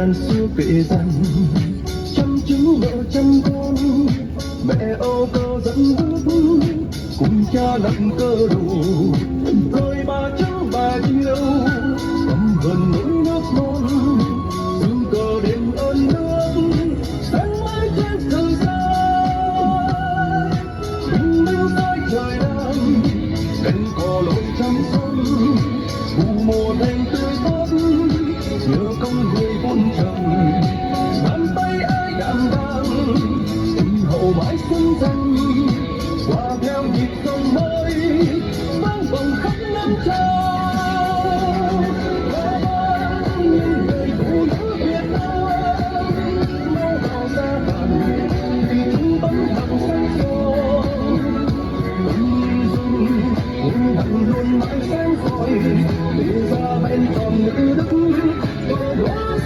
ngàn xưa kể rằng chăm chú vợ chăm con, mẹ âu cơ dẫn bước cùng cha lặng cơ đồ, rồi bà đi đâu cầm gần nỗi nước non, dương cờ đền ơn nước sáng mãi trên thời gian. Bình minh soi trời đang cánh cò lội trong sông, vụ mùa thành tươi tốt nhớ công người vun trồng, bàn tay ai đảm đang tình hậu mãi xuân danh, hòa theo nhịp sông mới vang vọng khắp năm châu. Những người phụ nữ Việt Nam mau vào ra bàn vì chúng tấm lòng xanh son, tâm dung hùng hằng luôn mãi sáng soi để ra bên tròn nữ đức bờ hoa